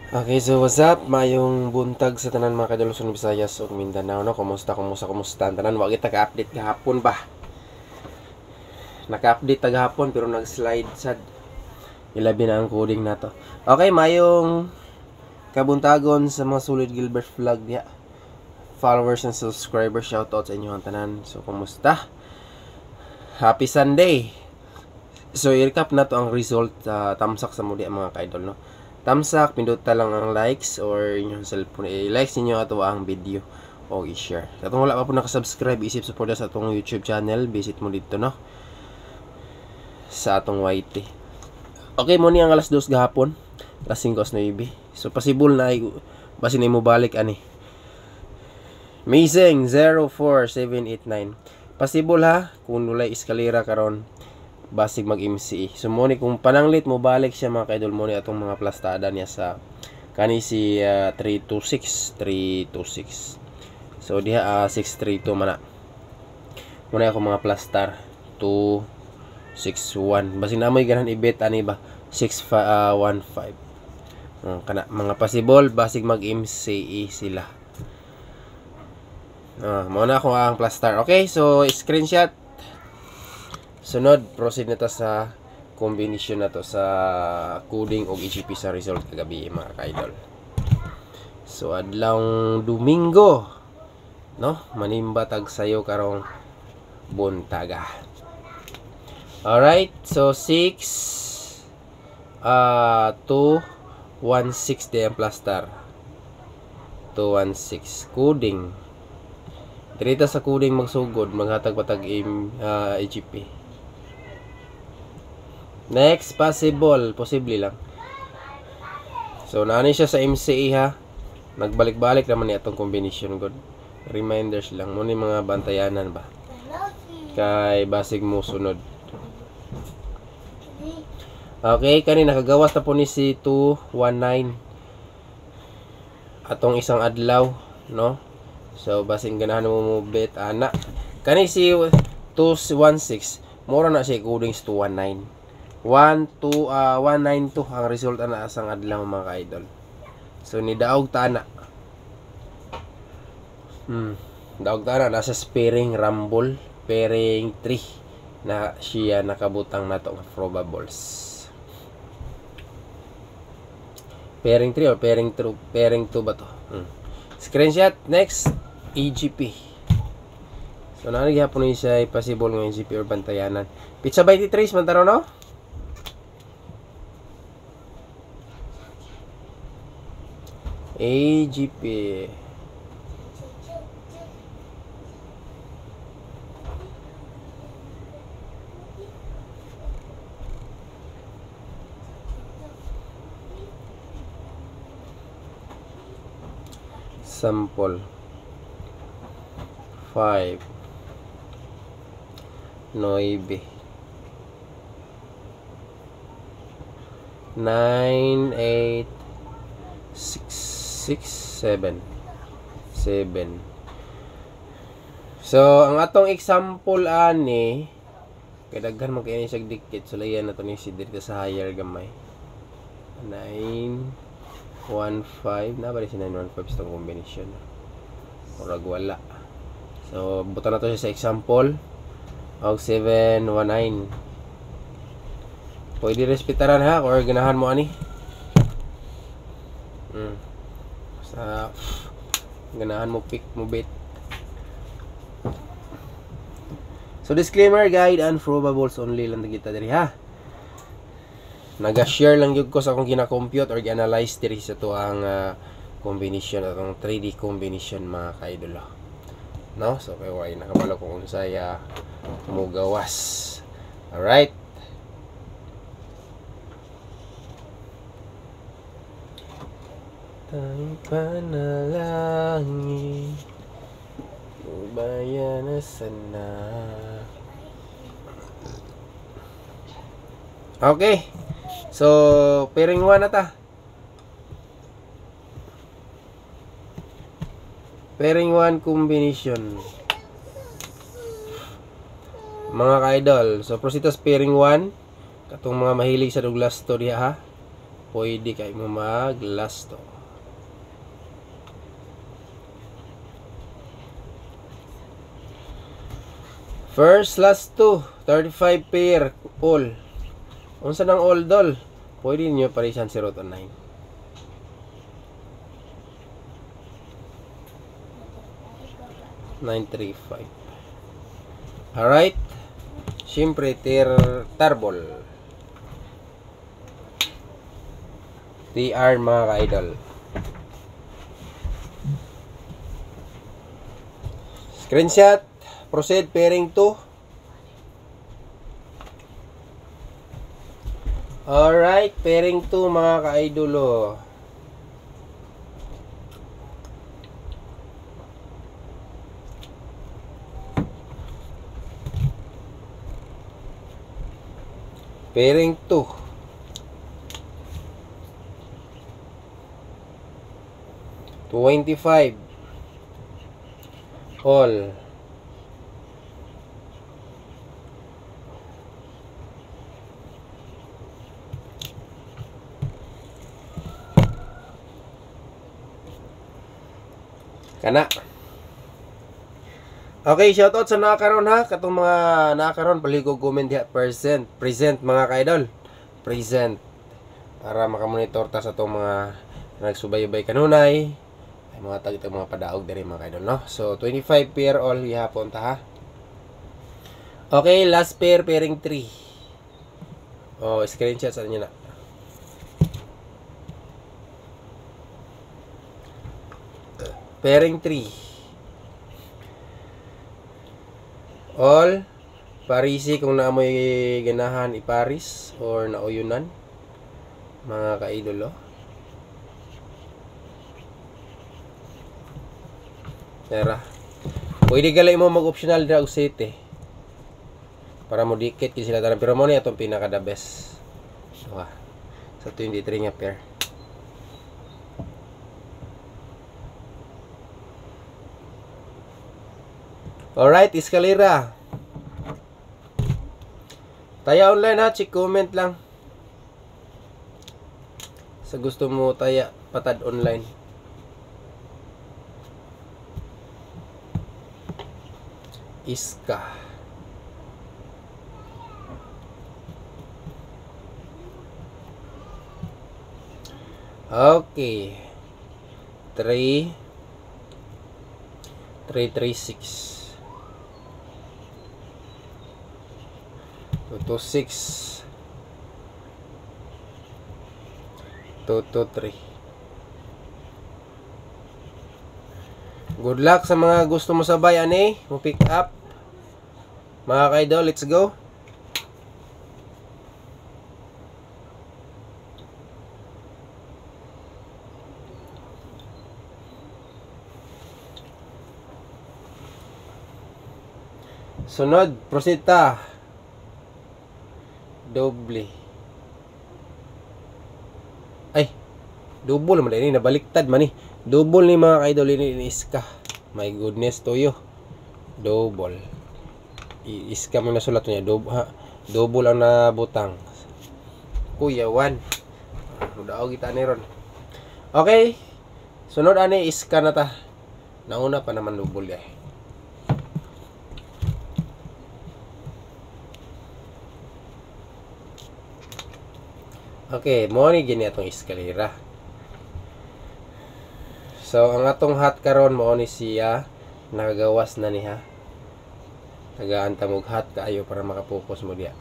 Okay, so what's up? Mayong buntag sa tanan mga kadalo sa Visayas ug Mindanao, no? Kumusta ang tanan? Wa kita ka-update kahapon ba? Naka-update gahapon pero nag-slide sad. Ilabi na ang coding nato. Okay, mayong kabuntagon sa mga Solid Gilbert vlog diha. Followers and subscribers, shoutout sa inyo ang tanan. So kumusta? Happy Sunday. So i-recap na to ang result sa tamsak sa muli mga ka-idol, no? Tamsak, pinduta lang ang likes or inyong cellphone. I-likes ninyo ato ang video o i-share. Katong wala pa po nakasubscribe, isip support sa atong YouTube channel, visit mo dito, no? Sa atong YT. Okay, mo ni ang alas 2 gahapon. Alas 5:09. So, possible na basin na mo balik ani. Amazing 04789. Possible ha kung nulay eskalera karon basig mag-MC. So mo ni kung pananglit mo balik siya mga kaidol, mo ni atong mga plastada niya sa kani si 326. So diha 632 man na. Muna ako mga plastar 261. Basig na mo'y ganan i-bet ani ba 615. Kana mga possible basig mag-MC sila. Mo na ako ang plastar. Okay, so screenshot. Sunod, proceed na to sa combination na to sa coding o EGP sa result kagabi mga ka-idol. So adlaw Domingo, no? Manimba tag sayo karong buntaga. Alright, so 216 di ang plastar. 216 coding. Dirita sa coding magsugod, maghatag patag EGP. Next, possible lang. So, naani siya sa MCE ha. Nagbalik-balik naman ni atong combination god. Reminders lang. Muna yung mga bantayanan ba? Kay basig mo sunod. Okay, kani nakagawas na po ni si 219. Atong isang adlaw, no? So, basing ganahan mo bet ana. Kani si 216. Mura na siya codings 219. 192 ang result na asang adlaw mga ka-idol. So ni daog tana. Daog tana nasa pairing rumble, pairing 3 na siya nakabutang nato nga probables. Pairing 3 or pairing 2, pairing 2 ba to? Screenshot next EGP. So nangyapon ni siya possible ng EGP or bantayanan. Pizza 23 man taro no? AGP sample 5 9 8 7. So, ang atong example ani kay daghan man kay siya dikit, so layan na to ni si dito sa higher gamay. 915 na ba si 915 itong combination. Murag wala. So, buta na to siya sa example. Og 719. Pwede respetaran ha or ganahan mo ani. Sa ganahan mo pick mo bet. So disclaimer, guide and probables only lang kita diri ha. Naga-share lang gyud ko sa akong gina-compute or gi-analyze diri sa to ang combination atong 3D combination mga ka-idol. No? So kay way nakabalo kung unsay mo gawas. Alright. Tayong panalangin Ubayan na sana. Okay. So, pairing 1 na ta. Pairing 1 combination. Mga ka-idol. So, proceed sa pairing 1. Katong mga mahilig sa Douglas story ha. pwede kayo mo mag-last to. First, last 2, 35 pair, all. Unsa ng all dol? Pwede niyo parisan 0 to 9. $935. Alright. Siyempre, tarbol. TR mga ka-idol. Screenshot. Proceed pairing 2. Alright, pairing 2 mga ka-idolo. Pairing 2. $25. All. Kana. Okay, shoutout sa nakakaroon ha. Katong mga nakakaroon, paligog comment diha. Present mga ka-idol. Present. Para makamonitor ta sa itong mga nagsubaybay kanunay. Ay mga tagitag mga padaog diri mga ka-idol, no? So, 25 pair all ihapon ta ha. Okay, last pair, pairing 3. Oh, screenshot sa inyo na. Pairing 3. All parisi kung naamoy ganahan iparis or nauyunan mga kaidolo. Tara. Pwede galay mo mag-optional dra og sete. Para mo dikit kini sila tanan pero mo ni atong pinaka the best. So, sa 23 nga pair. Alright, eskalera. Taya online ha, check comment lang. Sa gusto mo taya, patad online. Iska. Okay. 336. 226 223. Good luck sa mga gusto mo sabay ani mo pick up mga kaidol. Let's go. Sunod, proceed ta. Doble. Ay, double naman ini, nabaliktad man ni. Double ni mga ka-idol ini iska. My goodness to you. Double. Iska mo na sulat niya. Double ang nabutang. Kuya, 1. Mudaog kita ni ron. Okay. Sunod ani iska na ta. Nauna pa naman double eh. Okay, mo ni gini atong eskalera. So ang atong hat karon mo ni siya nagagawas na niha. Tagaan ta mog hat kaayo para makapokus mo diya.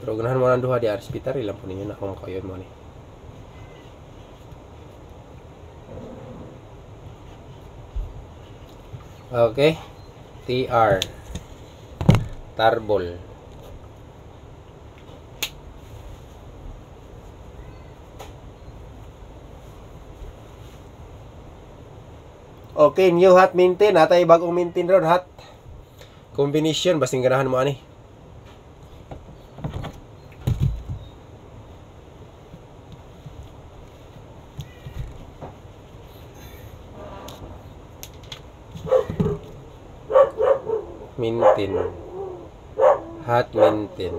Pero ganahan mo nang duha di hospital ilang po ninyo na kung makayon mo ni. Okay. TR Tarbol. Okay, new hat maintain. Natay bagong maintain ron hat. Combination, basing ganahan mo ani. Maintain. Hat maintain.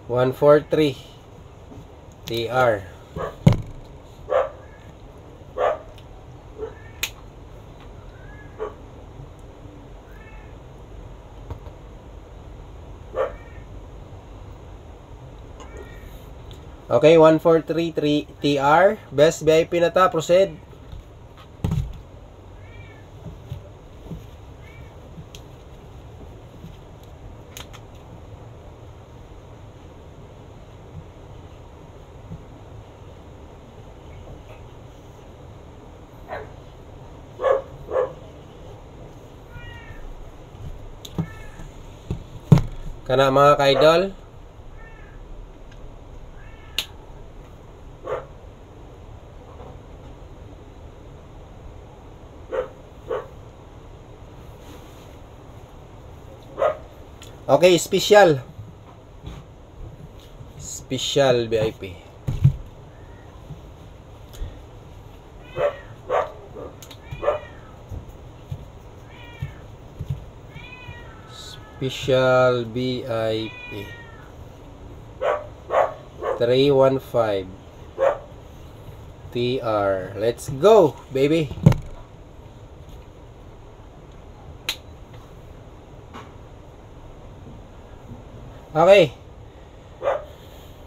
143 TR. Okay, 143 TR. Best VIP na ta. Proceed. Kana mga ka-idol. Okay, special. Special VIP. Special VIP 315 TR. Let's go, baby. Okay.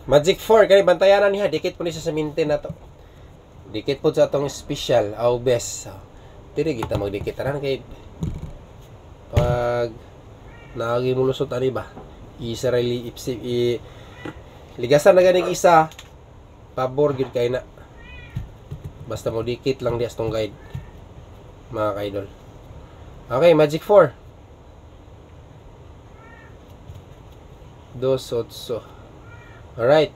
Magic 4 kani bantayanan niya, dikit po ni sa mintin na to. Dikit po sa atong special, aw best. Dili kita magdikit tanan kay pag naagi mo lusot ani ba? Isa ra ligasan na ganing isa. Pabor gid kay na. Basta mo dikit lang di astong guide. Mga ka-idol. Okay, Magic 4. 2-8. Alright.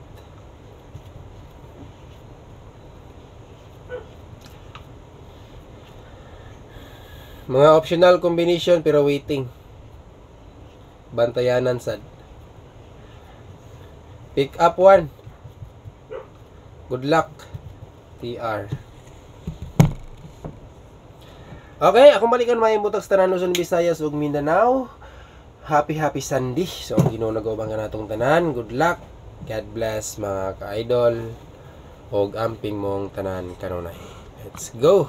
Mga optional combination pero waiting. Bantayanan sad. Pick up 1. Good luck. TR. Okay, akong balikan may butag tanan Luzon, Visayas ug Mindanao. Happy Sunday. So ang Ginoo nagaubang ka natong tanan. Good luck. God bless mga ka-idol. Og amping mong tanan kanunay. Let's go.